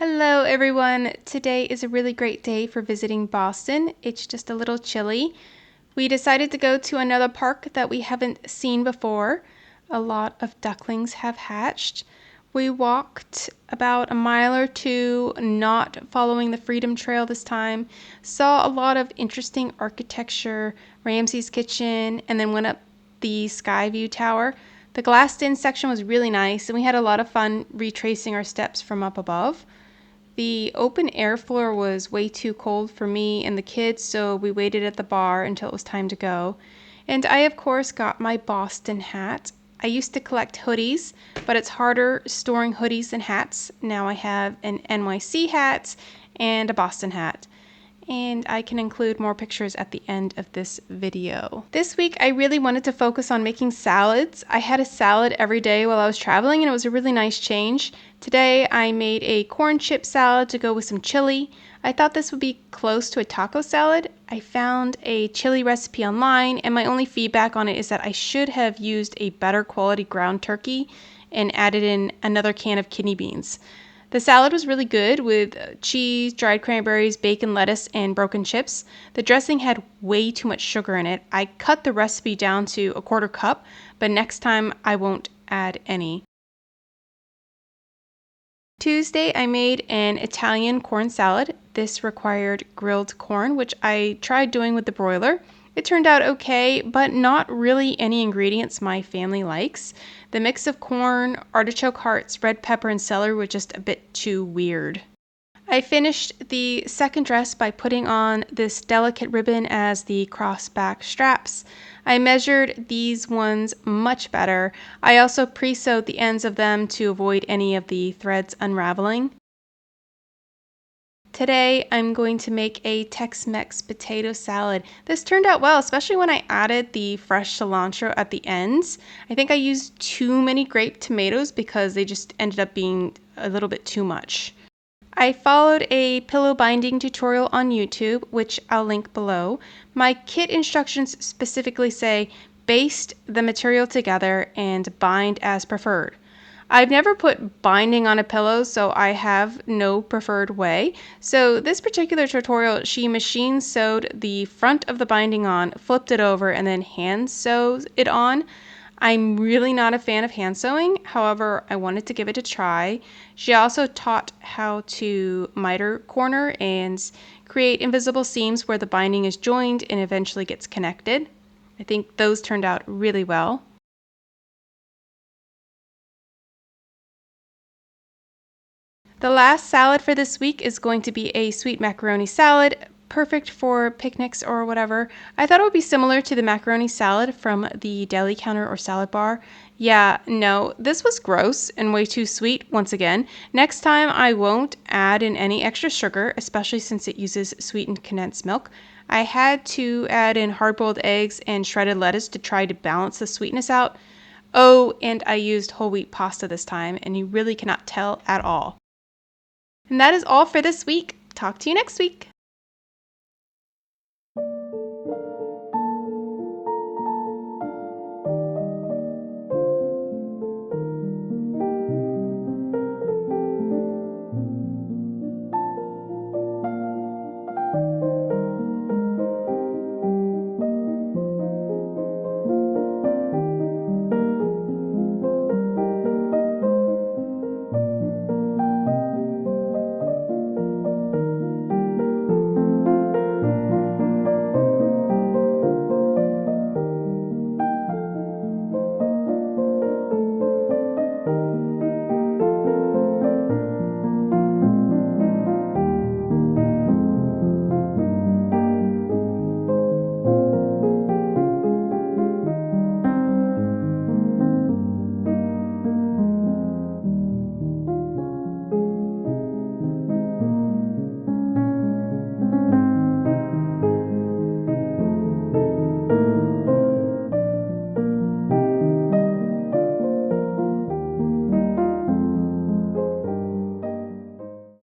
Hello everyone! Today is a really great day for visiting Boston. It's just a little chilly. We decided to go to another park that we haven't seen before. A lot of ducklings have hatched. We walked about a mile or two, not following the Freedom Trail this time. Saw a lot of interesting architecture, Ramsay's Kitchen, and then went up the Skyview Tower. The glassed-in section was really nice, and we had a lot of fun retracing our steps from up above. The open air floor was way too cold for me and the kids, so we waited at the bar until it was time to go. And I, of course, got my Boston hat. I used to collect hoodies, but it's harder storing hoodies than hats. Now I have an NYC hat and a Boston hat. And I can include more pictures at the end of this video. This week I really wanted to focus on making salads. I had a salad every day while I was traveling and it was a really nice change. Today I made a corn chip salad to go with some chili. I thought this would be close to a taco salad. I found a chili recipe online and my only feedback on it is that I should have used a better quality ground turkey and added in another can of kidney beans. The salad was really good with cheese, dried cranberries, bacon, lettuce, and broken chips. The dressing had way too much sugar in it. I cut the recipe down to a quarter cup, but next time I won't add any. Tuesday, I made an Italian corn salad. This required grilled corn, which I tried doing with the broiler. It turned out okay, but not really any ingredients my family likes. The mix of corn, artichoke hearts, red pepper, and celery was just a bit too weird. I finished the second dress by putting on this delicate ribbon as the crossback straps. I measured these ones much better. I also pre-sewed the ends of them to avoid any of the threads unraveling. Today I'm going to make a Tex-Mex potato salad. This turned out well, especially when I added the fresh cilantro at the ends. I think I used too many grape tomatoes because they just ended up being a little bit too much. I followed a pillow binding tutorial on YouTube, which I'll link below. My kit instructions specifically say baste the material together and bind as preferred. I've never put binding on a pillow, so I have no preferred way. So this particular tutorial, she machine sewed the front of the binding on, flipped it over, and then hand sews it on. I'm really not a fan of hand sewing, however, I wanted to give it a try. She also taught how to miter corner and create invisible seams where the binding is joined and eventually gets connected. I think those turned out really well. The last salad for this week is going to be a sweet macaroni salad, perfect for picnics or whatever. I thought it would be similar to the macaroni salad from the deli counter or salad bar. Yeah, no, this was gross and way too sweet once again. Next time I won't add in any extra sugar, especially since it uses sweetened condensed milk. I had to add in hard-boiled eggs and shredded lettuce to try to balance the sweetness out. Oh, and I used whole wheat pasta this time, and you really cannot tell at all. And that is all for this week. Talk to you next week.